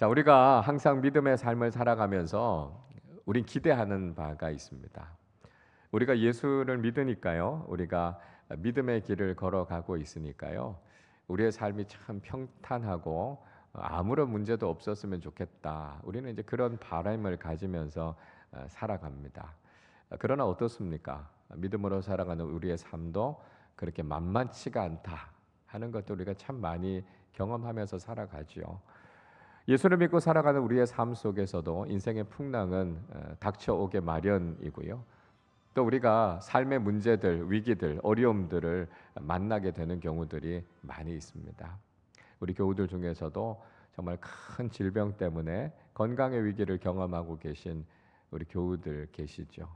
자, 우리가 항상 믿음의 삶을 살아가면서 우린 기대하는 바가 있습니다. 우리가 예수를 믿으니까요. 우리가 믿음의 길을 걸어가고 있으니까요. 우리의 삶이 참 평탄하고 아무런 문제도 없었으면 좋겠다. 우리는 이제 그런 바람을 가지면서 살아갑니다. 그러나 어떻습니까? 믿음으로 살아가는 우리의 삶도 그렇게 만만치가 않다 하는 것도 우리가 참 많이 경험하면서 살아가지요. 예수를 믿고 살아가는 우리의 삶 속에서도 인생의 풍랑은 닥쳐오게 마련이고요. 또 우리가 삶의 문제들, 위기들, 어려움들을 만나게 되는 경우들이 많이 있습니다. 우리 교우들 중에서도 정말 큰 질병 때문에 건강의 위기를 경험하고 계신 우리 교우들 계시죠.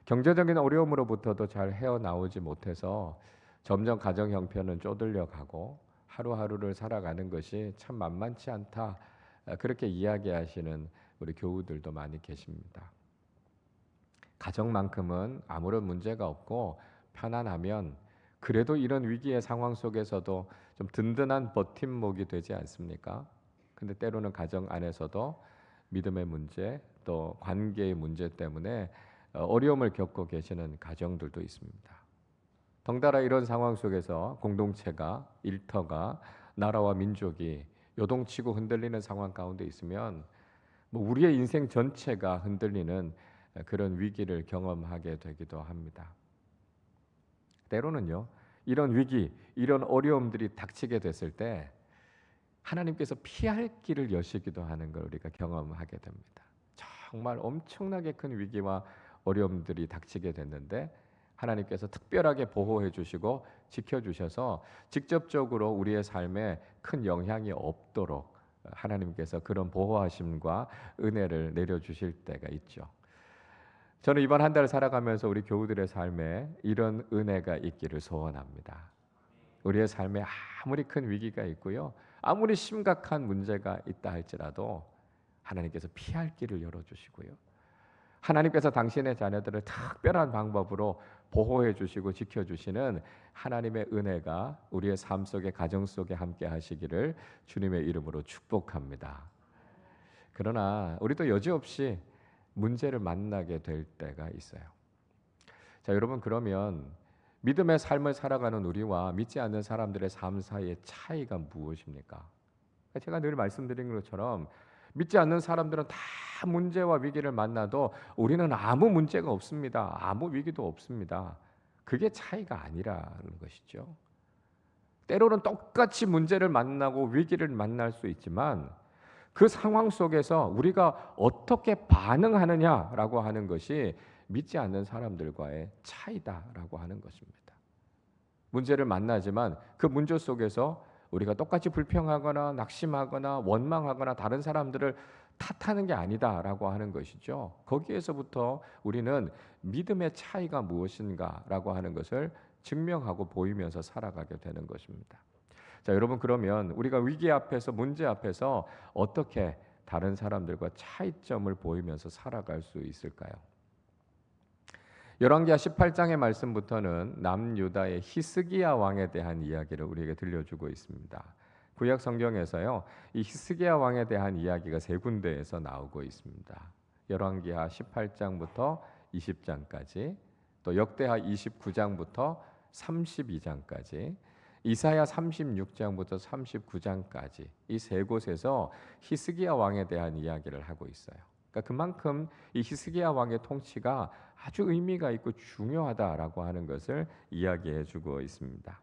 경제적인 어려움으로부터도 잘 헤어나오지 못해서 점점 가정 형편은 쪼들려 가고 하루하루를 살아가는 것이 참 만만치 않다. 그렇게 이야기하시는 우리 교우들도 많이 계십니다. 가정만큼은 아무런 문제가 없고 편안하면 그래도 이런 위기의 상황 속에서도 좀 든든한 버팀목이 되지 않습니까? 근데 때로는 가정 안에서도 믿음의 문제 또 관계의 문제 때문에 어려움을 겪고 계시는 가정들도 있습니다. 덩달아 이런 상황 속에서 공동체가 일터가 나라와 민족이 요동치고 흔들리는 상황 가운데 있으면 우리의 인생 전체가 흔들리는 그런 위기를 경험하게 되기도 합니다. 때로는요, 이런 위기, 이런 어려움들이 닥치게 됐을 때 하나님께서 피할 길을 여시기도 하는 걸 우리가 경험하게 됩니다. 정말 엄청나게 큰 위기와 어려움들이 닥치게 됐는데 하나님께서 특별하게 보호해 주시고 지켜 주셔서 직접적으로 우리의 삶에 큰 영향이 없도록 하나님께서 그런 보호하심과 은혜를 내려 주실 때가 있죠. 저는 이번 한 달 살아가면서 우리 교우들의 삶에 이런 은혜가 있기를 소원합니다. 우리의 삶에 아무리 큰 위기가 있고요. 아무리 심각한 문제가 있다 할지라도 하나님께서 피할 길을 열어 주시고요. 하나님께서 당신의 자녀들을 특별한 방법으로 보호해 주시고 지켜 주시는 하나님의 은혜가 우리의 삶 속에 가정 속에 함께 하시기를 주님의 이름으로 축복합니다. 그러나 우리도 여지없이 문제를 만나게 될 때가 있어요. 자, 여러분 그러면 믿음의 삶을 살아가는 우리와 믿지 않는 사람들의 삶 사이의 차이가 무엇입니까? 제가 늘 말씀드린 것처럼 믿지 않는 사람들은 다 문제와 위기를 만나도 우리는 아무 문제가 없습니다. 아무 위기도 없습니다. 그게 차이가 아니라는 것이죠. 때로는 똑같이 문제를 만나고 위기를 만날 수 있지만 그 상황 속에서 우리가 어떻게 반응하느냐라고 하는 것이 믿지 않는 사람들과의 차이다라고 하는 것입니다. 문제를 만나지만 그 문제 속에서 우리가 똑같이 불평하거나 낙심하거나 원망하거나 다른 사람들을 탓하는 게 아니다라고 하는 것이죠. 거기에서부터 우리는 믿음의 차이가 무엇인가라고 하는 것을 증명하고 보이면서 살아가게 되는 것입니다. 자, 여러분 그러면 우리가 위기 앞에서 문제 앞에서 어떻게 다른 사람들과 차이점을 보이면서 살아갈 수 있을까요? 열왕기하 18장의 말씀부터는 남유다의 히스기야 왕에 대한 이야기를 우리에게 들려주고 있습니다. 구약 성경에서요, 이 히스기야 왕에 대한 이야기가 세 군데에서 나오고 있습니다. 열왕기하 18장부터 20장까지, 또 역대하 29장부터 32장까지, 이사야 36장부터 39장까지 이 세 곳에서 히스기야 왕에 대한 이야기를 하고 있어요. 그러니까 그만큼 이 히스기야 왕의 통치가 아주 의미가 있고 중요하다라고 하는 것을 이야기해 주고 있습니다.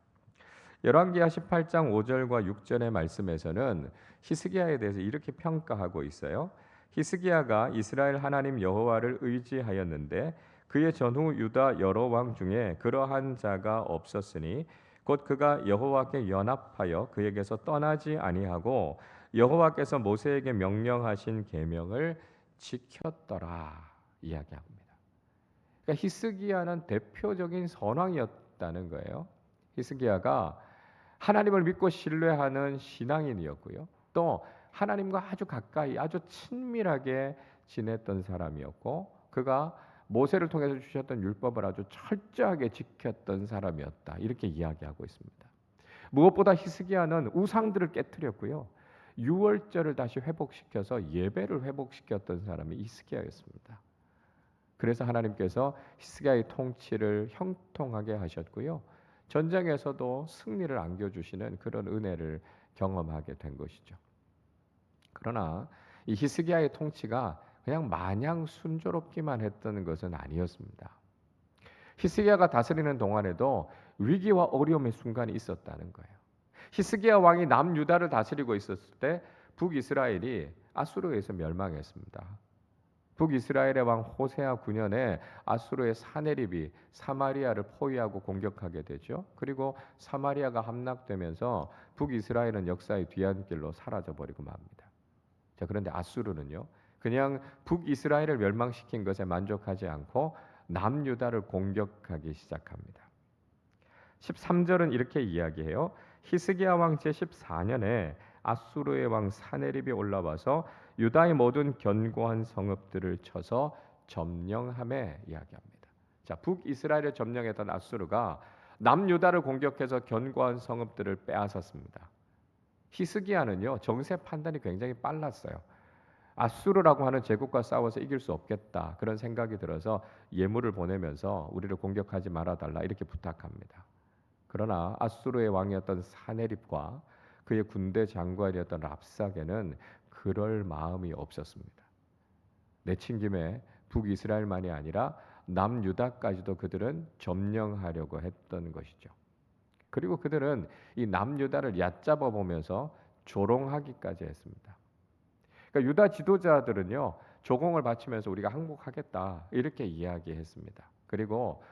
열왕기하 18장 5절과 6절의 말씀에서는 히스기야에 대해서 이렇게 평가하고 있어요. 히스기야가 이스라엘 하나님 여호와를 의지하였는데 그의 전후 유다 여러 왕 중에 그러한 자가 없었으니 곧 그가 여호와께 연합하여 그에게서 떠나지 아니하고 여호와께서 모세에게 명령하신 계명을 지켰더라 이야기합니다. 그러니까 히스기야는 대표적인 선왕이었다는 거예요. 히스기야가 하나님을 믿고 신뢰하는 신앙인이었고요. 또 하나님과 아주 가까이 아주 친밀하게 지냈던 사람이었고 그가 모세를 통해서 주셨던 율법을 아주 철저하게 지켰던 사람이었다. 이렇게 이야기하고 있습니다. 무엇보다 히스기야는 우상들을 깨뜨렸고요. 유월절을 다시 회복시켜서 예배를 회복시켰던 사람이 히스기야였습니다. 그래서 하나님께서 히스기야의 통치를 형통하게 하셨고요. 전쟁에서도 승리를 안겨주시는 그런 은혜를 경험하게 된 것이죠. 그러나 이 히스기야의 통치가 그냥 마냥 순조롭기만 했던 것은 아니었습니다. 히스기야가 다스리는 동안에도 위기와 어려움의 순간이 있었다는 거예요. 히스기야 왕이 남유다를 다스리고 있었을 때 북이스라엘이 아수르에 의해서 멸망했습니다. 북이스라엘의 왕 호세아 9년에 아수르의 사네립이 사마리아를 포위하고 공격하게 되죠. 그리고 사마리아가 함락되면서 북이스라엘은 역사의 뒤안길로 사라져 버리고 맙니다. 자, 그런데 아수르는요. 그냥 북이스라엘을 멸망시킨 것에 만족하지 않고 남유다를 공격하기 시작합니다. 13절은 이렇게 이야기해요. 히스기야 왕 제14년에 아수르의 왕 사네립이 올라와서 유다의 모든 견고한 성읍들을 쳐서 점령함에 이야기합니다. 자, 북이스라엘을 점령했던 아수르가 남유다를 공격해서 견고한 성읍들을 빼앗았습니다. 히스기야는요, 정세 판단이 굉장히 빨랐어요. 아수르라고 하는 제국과 싸워서 이길 수 없겠다 그런 생각이 들어서 예물을 보내면서 우리를 공격하지 말아달라 이렇게 부탁합니다. 그러나 아수르의 왕이었던 사네립과 그의 군대 장관이었던 랍사게는 그럴 마음이 없었습니다. 내친 김에 북이스라엘만이 아니라 남유다까지도 그들은 점령하려고 했던 것이죠. 그리고 그들은 이 남유다를 얕잡아 보면서 조롱하기까지 했습니다. 그러니까 유다 지도자들은요, 조공을 바치면서 우리가 항복하겠다 이렇게 이야기했습니다. 그리고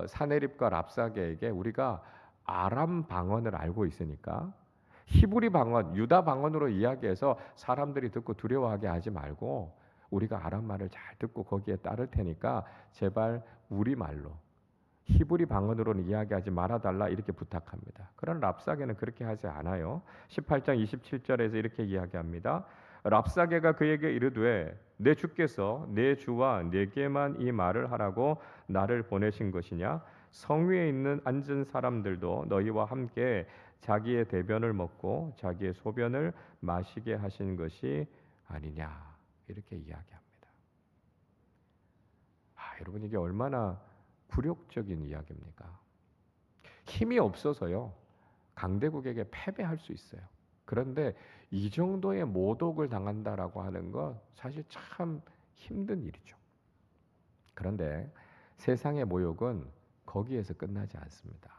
사네립과 랍사게에게 우리가 아람 방언을 알고 있으니까 히브리 방언, 유다 방언으로 이야기해서 사람들이 듣고 두려워하게 하지 말고 우리가 아람 말을 잘 듣고 거기에 따를 테니까 제발 우리 말로 히브리 방언으로는 이야기하지 말아달라 이렇게 부탁합니다. 그런 랍사게는 그렇게 하지 않아요. 18장 27절에서 이렇게 이야기합니다. 랍사게가 그에게 이르되 내 주께서 내 주와 내게만 이 말을 하라고 나를 보내신 것이냐? 성 위에 있는 앉은 사람들도 너희와 함께 자기의 대변을 먹고 자기의 소변을 마시게 하신 것이 아니냐 이렇게 이야기합니다. 여러분 이게 얼마나 굴욕적인 이야기입니까? 힘이 없어서요 강대국에게 패배할 수 있어요. 그런데 이 정도의 모독을 당한다라고 하는 건 사실 참 힘든 일이죠. 그런데 세상의 모욕은 거기에서 끝나지 않습니다.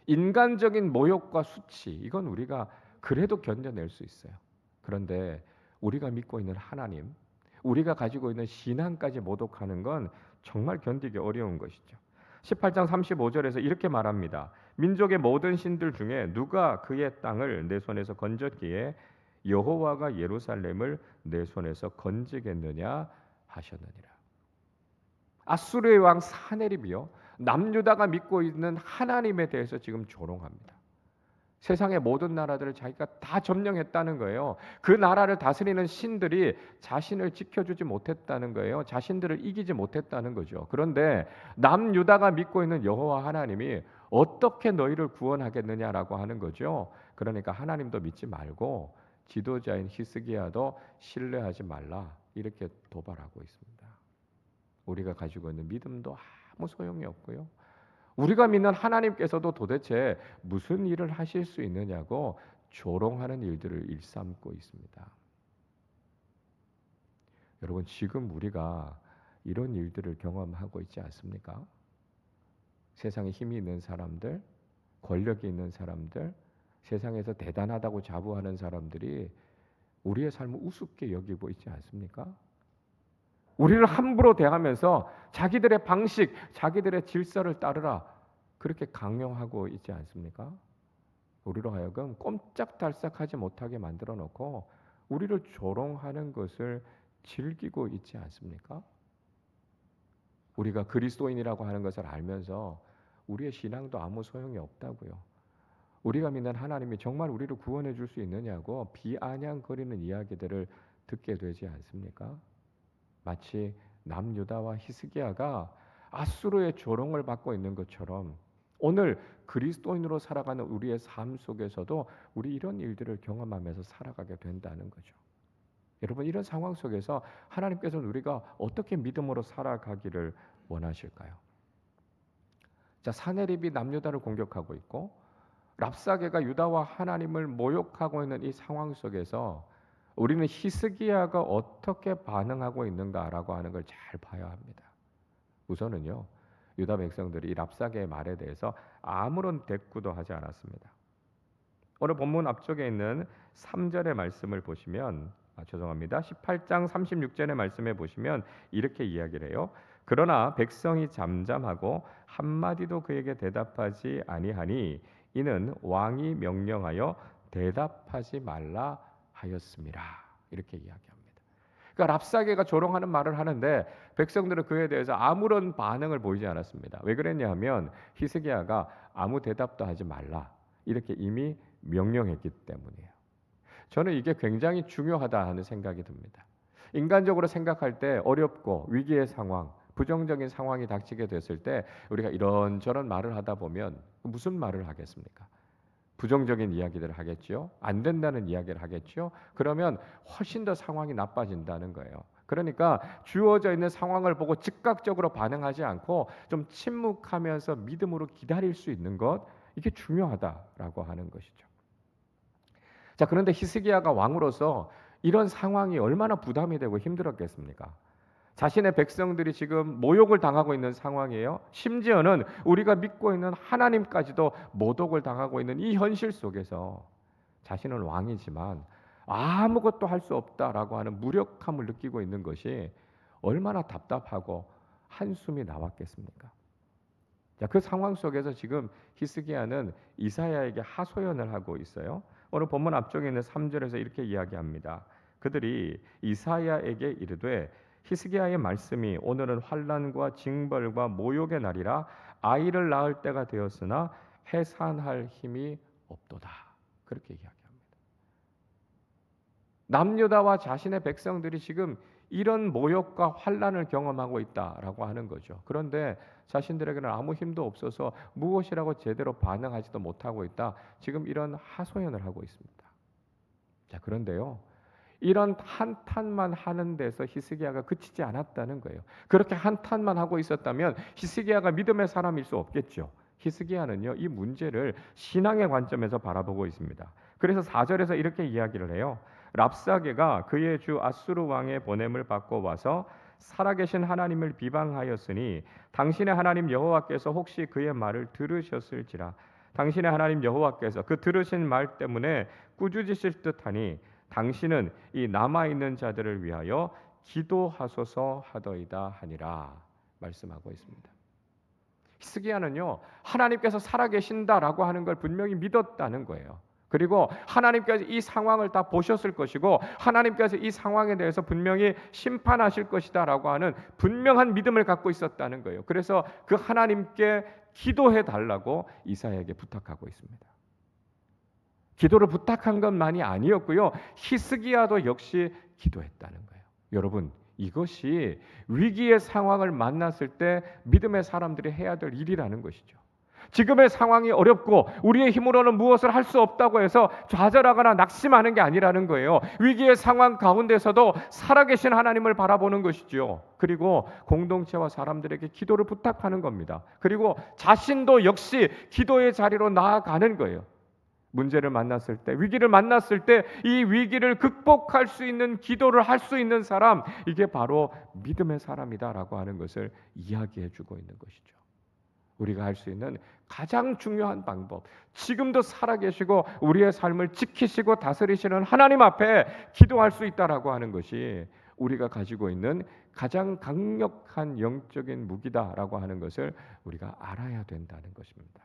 인간적인 모욕과 수치 이건 우리가 그래도 견뎌낼 수 있어요. 그런데 우리가 믿고 있는 하나님, 우리가 가지고 있는 신앙까지 모독하는 건 정말 견디기 어려운 것이죠. 18장 35절에서 이렇게 말합니다. 민족의 모든 신들 중에 누가 그의 땅을 내 손에서 건졌기에 여호와가 예루살렘을 내 손에서 건지겠느냐 하셨느니라. 아수르의 왕 사네립이요 남유다가 믿고 있는 하나님에 대해서 지금 조롱합니다. 세상의 모든 나라들을 자기가 다 점령했다는 거예요. 그 나라를 다스리는 신들이 자신을 지켜주지 못했다는 거예요. 자신들을 이기지 못했다는 거죠. 그런데 남유다가 믿고 있는 여호와 하나님이 어떻게 너희를 구원하겠느냐라고 하는 거죠. 그러니까 하나님도 믿지 말고 지도자인 히스기야도 신뢰하지 말라 이렇게 도발하고 있습니다. 우리가 가지고 있는 믿음도 아무 소용이 없고요. 우리가 믿는 하나님께서도 도대체 무슨 일을 하실 수 있느냐고 조롱하는 일들을 일삼고 있습니다. 여러분 지금 우리가 이런 일들을 경험하고 있지 않습니까? 세상에 힘이 있는 사람들, 권력이 있는 사람들, 세상에서 대단하다고 자부하는 사람들이 우리의 삶을 우습게 여기고 있지 않습니까? 우리를 함부로 대하면서 자기들의 방식, 자기들의 질서를 따르라 그렇게 강요하고 있지 않습니까? 우리로 하여금 꼼짝달싹하지 못하게 만들어 놓고 우리를 조롱하는 것을 즐기고 있지 않습니까? 우리가 그리스도인이라고 하는 것을 알면서 우리의 신앙도 아무 소용이 없다고요. 우리가 믿는 하나님이 정말 우리를 구원해 줄 수 있느냐고 비아냥거리는 이야기들을 듣게 되지 않습니까? 마치 남유다와 히스기야가 아수르의 조롱을 받고 있는 것처럼 오늘 그리스도인으로 살아가는 우리의 삶 속에서도 우리 이런 일들을 경험하면서 살아가게 된다는 거죠. 여러분, 이런 상황 속에서 하나님께서는 우리가 어떻게 믿음으로 살아가기를 원하실까요? 자, 사내립이 남유다를 공격하고 있고 랍사게가 유다와 하나님을 모욕하고 있는 이 상황 속에서 우리는 히스기야가 어떻게 반응하고 있는가라고 하는 걸 잘 봐야 합니다. 우선은요, 유다 백성들이 이 랍사게의 말에 대해서 아무런 대꾸도 하지 않았습니다. 오늘 본문 앞쪽에 있는 3절의 말씀을 보시면, 죄송합니다. 18장 36절의 말씀에 보시면 이렇게 이야기를 해요. 그러나 백성이 잠잠하고 한마디도 그에게 대답하지 아니하니 이는 왕이 명령하여 대답하지 말라 하였습니다. 이렇게 이야기합니다. 그러니까 랍사게가 조롱하는 말을 하는데 백성들은 그에 대해서 아무런 반응을 보이지 않았습니다. 왜 그랬냐 하면 히스기야가 아무 대답도 하지 말라 이렇게 이미 명령했기 때문이에요. 저는 이게 굉장히 중요하다 하는 생각이 듭니다. 인간적으로 생각할 때 어렵고 위기의 상황, 부정적인 상황이 닥치게 됐을 때 우리가 이런저런 말을 하다 보면 무슨 말을 하겠습니까? 부정적인 이야기들을 하겠죠. 안 된다는 이야기를 하겠죠. 그러면 훨씬 더 상황이 나빠진다는 거예요. 그러니까 주어져 있는 상황을 보고 즉각적으로 반응하지 않고 좀 침묵하면서 믿음으로 기다릴 수 있는 것, 이게 중요하다라고 하는 것이죠. 자, 그런데 히스기야가 왕으로서 이런 상황이 얼마나 부담이 되고 힘들었겠습니까? 자신의 백성들이 지금 모욕을 당하고 있는 상황이에요. 심지어는 우리가 믿고 있는 하나님까지도 모독을 당하고 있는 이 현실 속에서 자신은 왕이지만 아무것도 할 수 없다라고 하는 무력함을 느끼고 있는 것이 얼마나 답답하고 한숨이 나왔겠습니까? 자, 그 상황 속에서 지금 히스기야는 이사야에게 하소연을 하고 있어요. 오늘 본문 앞쪽에 있는 3절에서 이렇게 이야기합니다. 그들이 이사야에게 이르되 히스기야의 말씀이 오늘은 환난과 징벌과 모욕의 날이라 아이를 낳을 때가 되었으나 해산할 힘이 없도다. 그렇게 이야기합니다. 남유다와 자신의 백성들이 지금 이런 모욕과 환난을 경험하고 있다라고 하는 거죠. 그런데 자신들에게는 아무 힘도 없어서 무엇이라고 제대로 반응하지도 못하고 있다. 지금 이런 하소연을 하고 있습니다. 자, 그런데요, 이런 한탄만 하는 데서 히스기야가 그치지 않았다는 거예요. 그렇게 한탄만 하고 있었다면 히스기야가 믿음의 사람일 수 없겠죠. 히스기야는요, 이 문제를 신앙의 관점에서 바라보고 있습니다. 그래서 4절에서 이렇게 이야기를 해요. 랍사게가 그의 주 아수르 왕의 보냄을 받고 와서 살아계신 하나님을 비방하였으니 당신의 하나님 여호와께서 혹시 그의 말을 들으셨을지라. 당신의 하나님 여호와께서 그 들으신 말 때문에 꾸짖으실 듯하니 당신은 이 남아 있는 자들을 위하여 기도하소서 하더이다 하니라 말씀하고 있습니다. 히스기야는요, 하나님께서 살아계신다라고 하는 걸 분명히 믿었다는 거예요. 그리고 하나님께서 이 상황을 다 보셨을 것이고 하나님께서 이 상황에 대해서 분명히 심판하실 것이다라고 하는 분명한 믿음을 갖고 있었다는 거예요. 그래서 그 하나님께 기도해 달라고 이사야에게 부탁하고 있습니다. 기도를 부탁한 것만이 아니었고요, 히스기야도 역시 기도했다는 거예요. 여러분, 이것이 위기의 상황을 만났을 때 믿음의 사람들이 해야 될 일이라는 것이죠. 지금의 상황이 어렵고 우리의 힘으로는 무엇을 할 수 없다고 해서 좌절하거나 낙심하는 게 아니라는 거예요. 위기의 상황 가운데서도 살아계신 하나님을 바라보는 것이죠. 그리고 공동체와 사람들에게 기도를 부탁하는 겁니다. 그리고 자신도 역시 기도의 자리로 나아가는 거예요. 문제를 만났을 때, 위기를 만났을 때 이 위기를 극복할 수 있는 기도를 할 수 있는 사람, 이게 바로 믿음의 사람이다라고 하는 것을 이야기해 주고 있는 것이죠. 우리가 할 수 있는 가장 중요한 방법, 지금도 살아계시고 우리의 삶을 지키시고 다스리시는 하나님 앞에 기도할 수 있다라고 하는 것이 우리가 가지고 있는 가장 강력한 영적인 무기다라고 하는 것을 우리가 알아야 된다는 것입니다.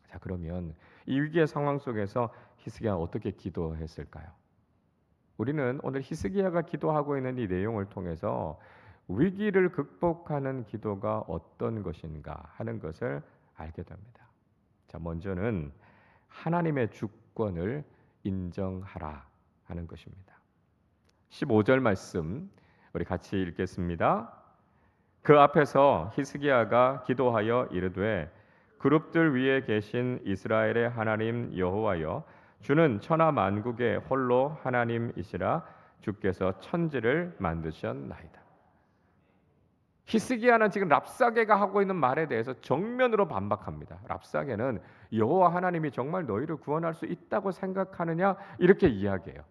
자, 그러면 이 위기의 상황 속에서 히스기야가 어떻게 기도했을까요? 우리는 오늘 히스기야가 기도하고 있는 이 내용을 통해서 위기를 극복하는 기도가 어떤 것인가 하는 것을 알게 됩니다. 자, 먼저는 하나님의 주권을 인정하라 하는 것입니다. 15절 말씀 우리 같이 읽겠습니다. 그 앞에서 히스기야가 기도하여 이르되 그룹들 위에 계신 이스라엘의 하나님 여호와여, 주는 천하 만국의 홀로 하나님이시라. 주께서 천지를 만드셨나이다. 히스기야는 지금 랍사게가 하고 있는 말에 대해서 정면으로 반박합니다. 랍사게는 여호와 하나님이 정말 너희를 구원할 수 있다고 생각하느냐 이렇게 이야기해요.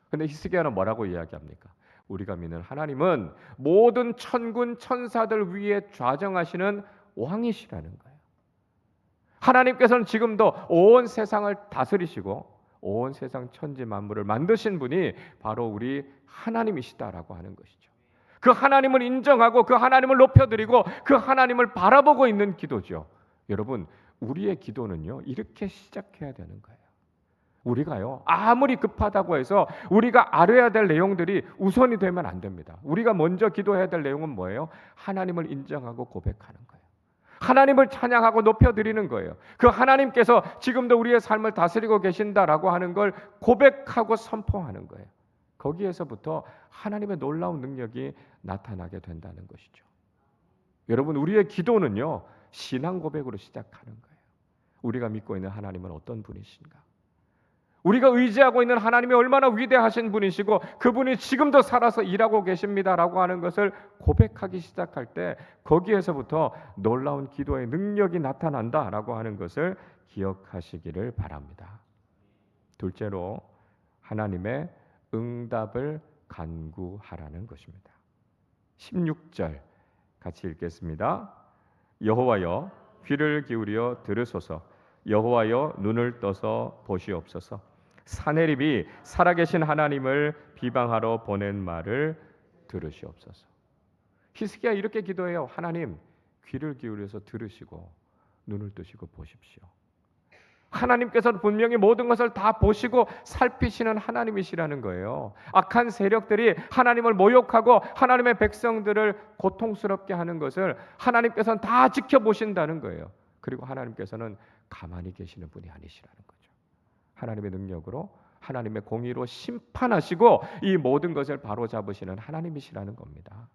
근데 히스기야는 뭐라고 이야기합니까? 우리가 믿는 하나님은 모든 천군 천사들 위에 좌정하시는 왕이시라는 거예요. 하나님께서는 지금도 온 세상을 다스리시고 온 세상 천지 만물을 만드신 분이 바로 우리 하나님이시다라고 하는 것이죠. 그 하나님을 인정하고 그 하나님을 높여드리고 그 하나님을 바라보고 있는 기도죠. 여러분, 우리의 기도는요, 이렇게 시작해야 되는 거예요. 우리가요, 아무리 급하다고 해서 우리가 알아야 될 내용들이 우선이 되면 안 됩니다. 우리가 먼저 기도해야 될 내용은 뭐예요? 하나님을 인정하고 고백하는 거예요. 하나님을 찬양하고 높여드리는 거예요. 그 하나님께서 지금도 우리의 삶을 다스리고 계신다라고 하는 걸 고백하고 선포하는 거예요. 거기에서부터 하나님의 놀라운 능력이 나타나게 된다는 것이죠. 여러분, 우리의 기도는요, 신앙 고백으로 시작하는 거예요. 우리가 믿고 있는 하나님은 어떤 분이신가? 우리가 의지하고 있는 하나님이 얼마나 위대하신 분이시고 그분이 지금도 살아서 일하고 계십니다라고 하는 것을 고백하기 시작할 때 거기에서부터 놀라운 기도의 능력이 나타난다라고 하는 것을 기억하시기를 바랍니다. 둘째로, 하나님의 응답을 간구하라는 것입니다. 16절 같이 읽겠습니다. 여호와여, 귀를 기울여 들으소서. 여호와여, 눈을 떠서 보시옵소서. 사내립이 살아계신 하나님을 비방하러 보낸 말을 들으시옵소서. 히스기야 이렇게 기도해요. 하나님, 귀를 기울여서 들으시고 눈을 뜨시고 보십시오. 하나님께서는 분명히 모든 것을 다 보시고 살피시는 하나님이시라는 거예요. 악한 세력들이 하나님을 모욕하고 하나님의 백성들을 고통스럽게 하는 것을 하나님께서는 다 지켜보신다는 거예요. 그리고 하나님께서는 가만히 계시는 분이 아니시라는 거죠. 하나님의 능력으로, 하나님의 공의로 심판하시고 이 모든 것을 바로잡으시는 하나님이시라는 겁니다.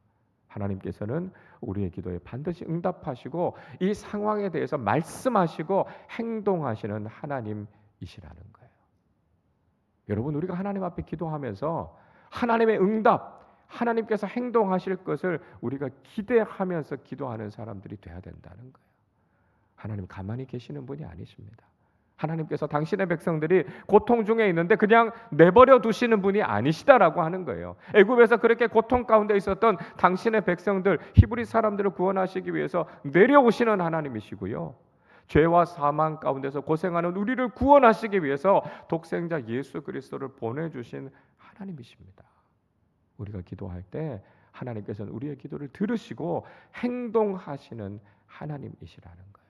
하나님께서는 우리의 기도에 반드시 응답하시고 이 상황에 대해서 말씀하시고 행동하시는 하나님이시라는 거예요. 여러분, 우리가 하나님 앞에 기도하면서 하나님의 응답, 하나님께서 행동하실 것을 우리가 기대하면서 기도하는 사람들이 돼야 된다는 거예요. 하나님 가만히 계시는 분이 아니십니다. 하나님께서 당신의 백성들이 고통 중에 있는데 그냥 내버려 두시는 분이 아니시다라고 하는 거예요. 애굽에서 그렇게 고통 가운데 있었던 당신의 백성들, 히브리 사람들을 구원하시기 위해서 내려오시는 하나님이시고요. 죄와 사망 가운데서 고생하는 우리를 구원하시기 위해서 독생자 예수 그리스도를 보내주신 하나님이십니다. 우리가 기도할 때 하나님께서는 우리의 기도를 들으시고 행동하시는 하나님이시라는 거예요.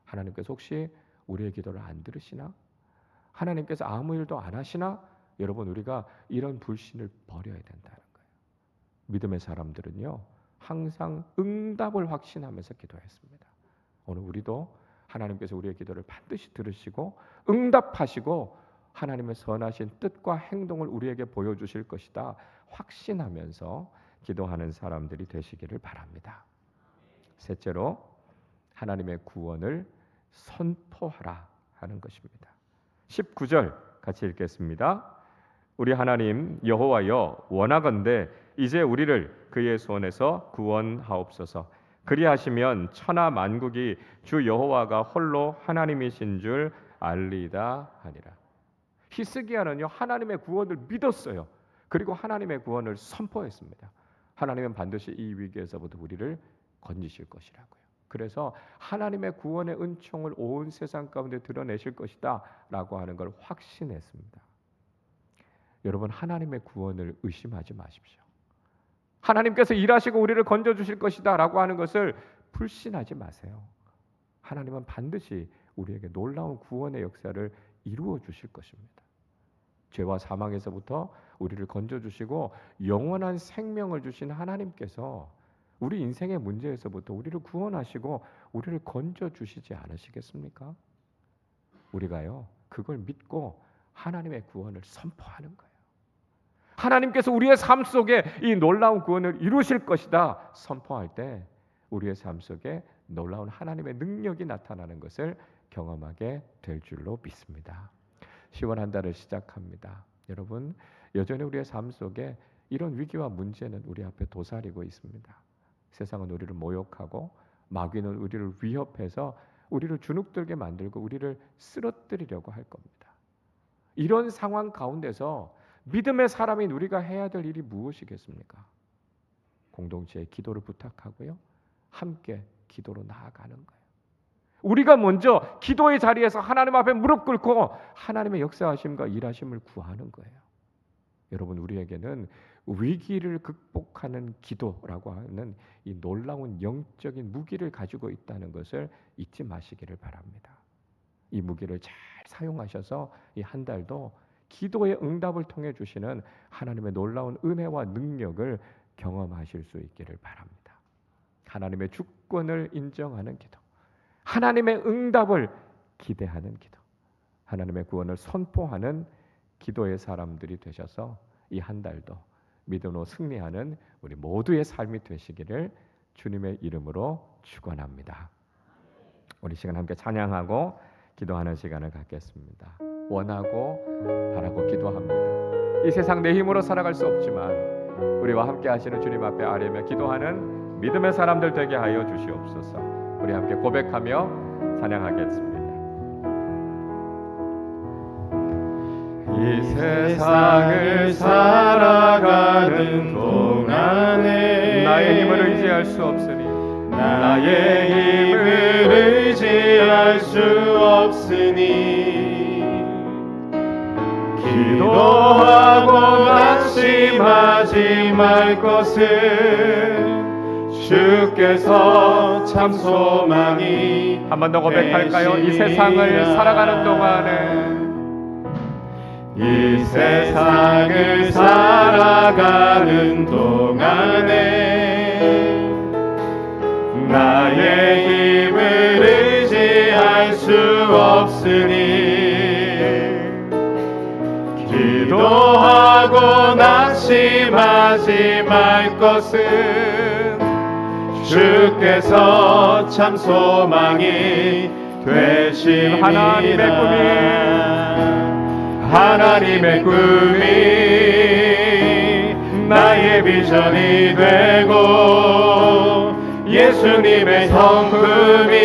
하나님께서 혹시 우리의 기도를 안 들으시나? 하나님께서 아무 일도 안 하시나? 여러분, 우리가 이런 불신을 버려야 된다는 거예요. 믿음의 사람들은요, 항상 응답을 확신하면서 기도했습니다. 오늘 우리도 하나님께서 우리의 기도를 반드시 들으시고 응답하시고 하나님의 선하신 뜻과 행동을 우리에게 보여주실 것이다 확신하면서 기도하는 사람들이 되시기를 바랍니다. 셋째로, 하나님의 구원을 선포하라 하는 것입니다. 19절 같이 읽겠습니다. 우리 하나님 여호와여, 원하건대 이제 우리를 그의 손에서 구원하옵소서. 그리하시면 천하 만국이 주 여호와가 홀로 하나님이신 줄 알리다 하니라. 히스기야는요, 하나님의 구원을 믿었어요. 그리고 하나님의 구원을 선포했습니다. 하나님은 반드시 이 위기에서부터 우리를 건지실 것이라고요. 그래서 하나님의 구원의 은총을 온 세상 가운데 드러내실 것이다 라고 하는 걸 확신했습니다. 여러분, 하나님의 구원을 의심하지 마십시오. 하나님께서 일하시고 우리를 건져주실 것이다 라고 하는 것을 불신하지 마세요. 하나님은 반드시 우리에게 놀라운 구원의 역사를 이루어 주실 것입니다. 죄와 사망에서부터 우리를 건져주시고 영원한 생명을 주신 하나님께서 우리 인생의 문제에서부터 우리를 구원하시고 우리를 건져주시지 않으시겠습니까? 우리가요, 그걸 믿고 하나님의 구원을 선포하는 거예요. 하나님께서 우리의 삶 속에 이 놀라운 구원을 이루실 것이다 선포할 때 우리의 삶 속에 놀라운 하나님의 능력이 나타나는 것을 경험하게 될 줄로 믿습니다. 10월 한 달을 시작합니다. 여러분, 여전히 우리의 삶 속에 이런 위기와 문제는 우리 앞에 도사리고 있습니다. 세상은 우리를 모욕하고 마귀는 우리를 위협해서 우리를 주눅들게 만들고 우리를 쓰러뜨리려고 할 겁니다. 이런 상황 가운데서 믿음의 사람인 우리가 해야 될 일이 무엇이겠습니까? 공동체에 기도를 부탁하고요. 함께 기도로 나아가는 거예요. 우리가 먼저 기도의 자리에서 하나님 앞에 무릎 꿇고 하나님의 역사하심과 일하심을 구하는 거예요. 여러분, 우리에게는 위기를 극복하는 기도라고 하는 이 놀라운 영적인 무기를 가지고 있다는 것을 잊지 마시기를 바랍니다. 이 무기를 잘 사용하셔서 이 한 달도 기도의 응답을 통해 주시는 하나님의 놀라운 은혜와 능력을 경험하실 수 있기를 바랍니다. 하나님의 주권을 인정하는 기도, 하나님의 응답을 기대하는 기도, 하나님의 구원을 선포하는 기도의 사람들이 되셔서 이 한 달도 믿음으로 승리하는 우리 모두의 삶이 되시기를 주님의 이름으로 축원합니다. 우리 시간 함께 찬양하고 기도하는 시간을 갖겠습니다. 원하고 바라고 기도합니다. 이 세상 내 힘으로 살아갈 수 없지만 우리와 함께 하시는 주님 앞에 아뢰며 기도하는 믿음의 사람들 되게 하여 주시옵소서. 우리 함께 고백하며 찬양하겠습니다. 이 세상을 살아가는 동안에 나의 힘을 의지할 수 없으니 나의 힘을 의지할 수 없으니 기도하고 낙심하지 말 것은 주께서 참 소망이 한 번 더 고백할까요? 이 세상을 살아가는 동안에 이 세상을 살아가는 동안에 나의 힘을 의지할 수 없으니 기도하고 낙심하지 말 것은 주께서 참 소망이 되심이니라. 하나님의 꿈이 나의 비전이 되고 예수님의 성품이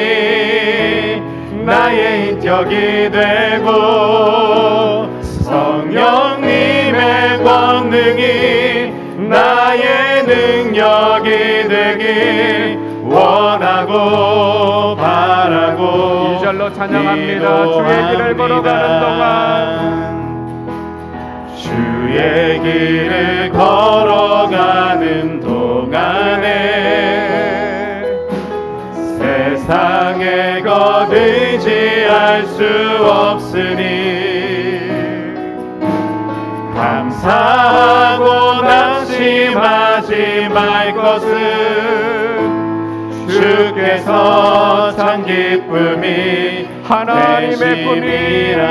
나의 인격이 되고 성령님의 권능이 나의 능력이 되길 원하고 바라고 이 절로 찬양합니다. 주의 길을 걸어가는 동안 주의 길을 걸어가는 동안에 세상의 것 의지할 수 없으니 감사하고 낙심하지 말 것은 주께서 참 기쁨이 하나님의 꿈이라.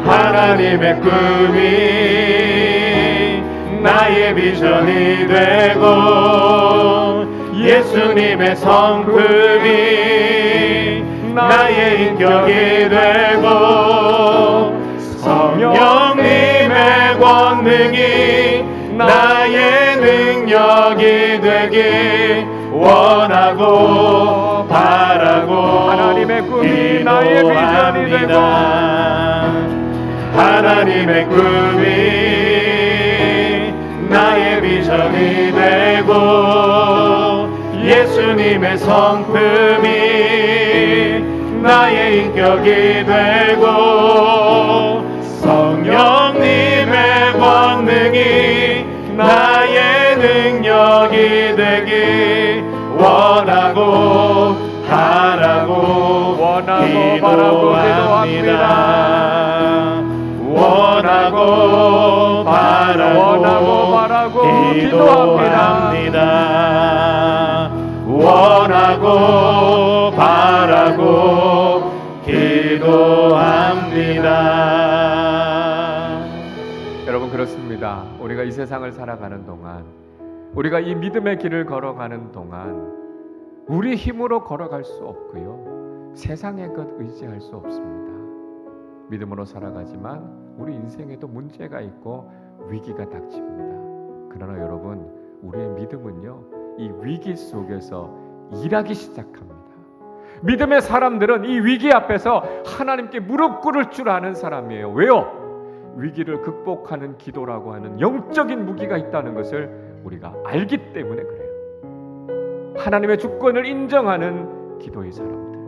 하나님의 꿈이 나의 비전이 되고 예수님의 성품이 나의 인격이 되고 성령님의 권능이 나의 능력이 되길 원하고 바라고 하나님의 꿈이 나의 비전이 되고 하나님의 꿈이 나의 비전이 되고 예수님의 성품이 나의 인격이 되고 성령님의 권능이 나의 능력이 되길 원하고 바라고 기도합니다. 원하고 바라고 기도합니다. 원하고 바라고 기도합니다. 여러분, 그렇습니다. 우리가 이 세상을 살아가는 동안, 우리가 이 믿음의 길을 걸어가는 동안 우리 힘으로 걸어갈 수 없고요. 세상의 것 의지할 수 없습니다. 믿음으로 살아가지만 우리 인생에도 문제가 있고 위기가 닥칩니다. 그러나 여러분, 우리의 믿음은요, 이 위기 속에서 일하기 시작합니다. 믿음의 사람들은 이 위기 앞에서 하나님께 무릎 꿇을 줄 아는 사람이에요. 왜요? 위기를 극복하는 기도라고 하는 영적인 무기가 있다는 것을 우리가 알기 때문에 그래요. 하나님의 주권을 인정하는 기도의 사람들,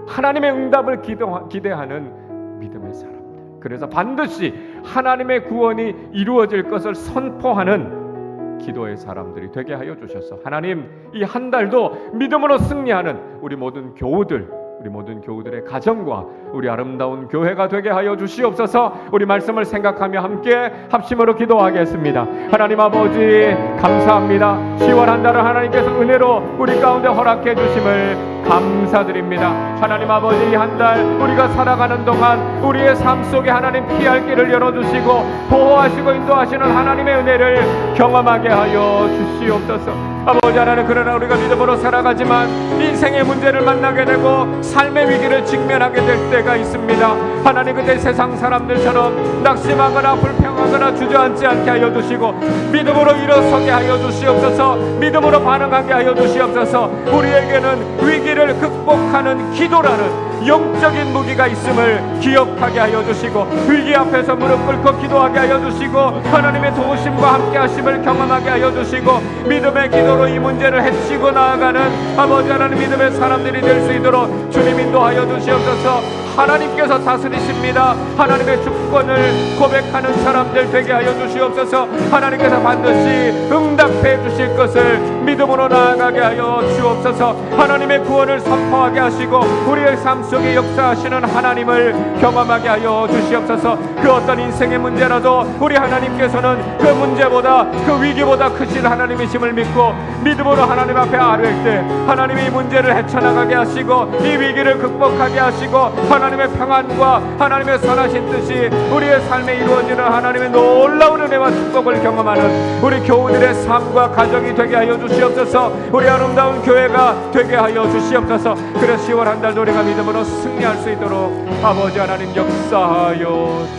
하나님의 응답을 기대하는 믿음의 사람들, 그래서 반드시 하나님의 구원이 이루어질 것을 선포하는 기도의 사람들이 되게 하여 주셔서 하나님, 이 한 달도 믿음으로 승리하는 우리 모든 교우들의 가정과 우리 아름다운 교회가 되게 하여 주시옵소서. 우리 말씀을 생각하며 함께 합심으로 기도하겠습니다. 하나님 아버지, 감사합니다. 10월 한 달을 하나님께서 은혜로 우리 가운데 허락해 주심을 감사드립니다. 하나님 아버지, 이 한 달 우리가 살아가는 동안 우리의 삶 속에 하나님 피할 길을 열어주시고 보호하시고 인도하시는 하나님의 은혜를 경험하게 하여 주시옵소서. 아버지 하나님, 그러나 우리가 믿음으로 살아가지만 인생의 문제를 만나게 되고 삶의 위기를 직면하게 될 때가 있습니다. 하나님, 그때 세상 사람들처럼 낙심하거나 불평하거나 주저앉지 않게 하여 주시고 믿음으로 일어서게 하여 주시옵소서. 믿음으로 반응하게 하여 주시옵소서. 우리에게는 위기를 극복하는 기도라는 영적인 무기가 있음을 기억하게 하여 주시고 위기 앞에서 무릎 꿇고 기도하게 하여 주시고 하나님의 도우심과 함께 하심을 경험하게 하여 주시고 믿음의 기도로 이 문제를 헤치고 나아가는 아버지 하나님, 믿음의 사람들이 될 수 있도록 주님 인도하여 주시옵소서. 하나님께서 다스리십니다. 하나님의 주권을 고백하는 사람들 되게 하여 주시옵소서. 하나님께서 반드시 응답해 주실 것을 믿음으로 나아가게 하여 주옵소서. 하나님의 구원을 선포하게 하시고 우리의 삶 속에 역사하시는 하나님을 경험하게 하여 주시옵소서. 그 어떤 인생의 문제라도 우리 하나님께서는 그 문제보다, 그 위기보다 크신 하나님이심을 믿고 믿음으로 하나님 앞에 아뢰일 때 하나님이 이 문제를 헤쳐나가게 하시고 이 위기를 극복하게 하시고 하나님의 평안과 하나님의 선하신 뜻이 우리의 삶에 이루어지는 하나님의 놀라운 은혜와 축복을 경험하는 우리 교우들의 삶과 가정이 되게 하여 주시옵소서. 우리 아름다운 교회가 되게 하여 주시옵소서. 그래서 10월 한 달도 우리가 믿음으로 승리할 수 있도록 아버지 하나님 역사하여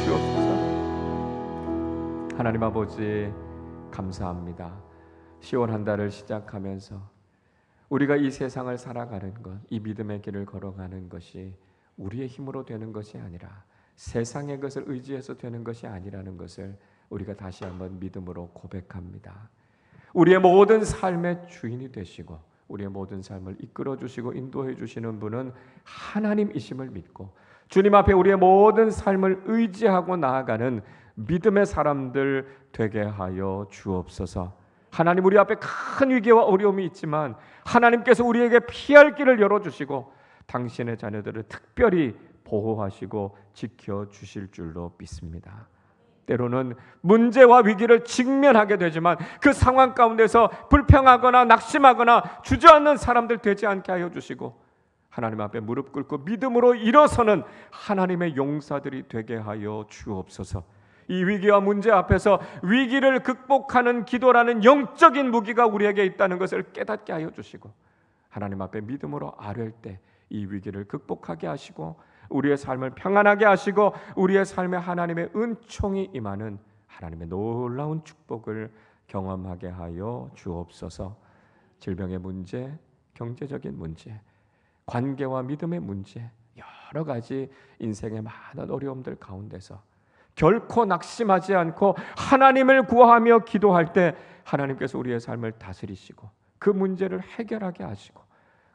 주옵소서. 하나님 아버지, 감사합니다. 10월 한 달을 시작하면서 우리가 이 세상을 살아가는 것, 이 믿음의 길을 걸어가는 것이 우리의 힘으로 되는 것이 아니라 세상의 것을 의지해서 되는 것이 아니라는 것을 우리가 다시 한번 믿음으로 고백합니다. 우리의 모든 삶의 주인이 되시고 우리의 모든 삶을 이끌어 주시고 인도해 주시는 분은 하나님이심을 믿고 주님 앞에 우리의 모든 삶을 의지하고 나아가는 믿음의 사람들 되게 하여 주옵소서. 하나님, 우리 앞에 큰 위기와 어려움이 있지만 하나님께서 우리에게 피할 길을 열어주시고 당신의 자녀들을 특별히 보호하시고 지켜주실 줄로 믿습니다. 때로는 문제와 위기를 직면하게 되지만 그 상황 가운데서 불평하거나 낙심하거나 주저앉는 사람들 되지 않게 하여 주시고 하나님 앞에 무릎 꿇고 믿음으로 일어서는 하나님의 용사들이 되게 하여 주옵소서. 이 위기와 문제 앞에서 위기를 극복하는 기도라는 영적인 무기가 우리에게 있다는 것을 깨닫게 하여 주시고 하나님 앞에 믿음으로 아뢰일 때 이 위기를 극복하게 하시고 우리의 삶을 평안하게 하시고 우리의 삶에 하나님의 은총이 임하는 하나님의 놀라운 축복을 경험하게 하여 주옵소서. 질병의 문제, 경제적인 문제, 관계와 믿음의 문제, 여러 가지 인생의 많은 어려움들 가운데서 결코 낙심하지 않고 하나님을 구하며 기도할 때 하나님께서 우리의 삶을 다스리시고 그 문제를 해결하게 하시고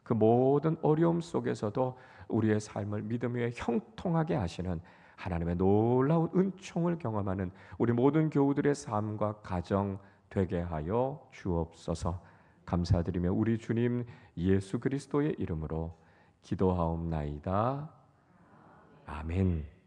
그 모든 어려움 속에서도 우리의 삶을 믿음 위에 형통하게 하시는 하나님의 놀라운 은총을 경험하는 우리 모든 교우들의 삶과 가정 되게 하여 주옵소서. 감사드리며 우리 주님 예수 그리스도의 이름으로 기도하옵나이다. 아멘.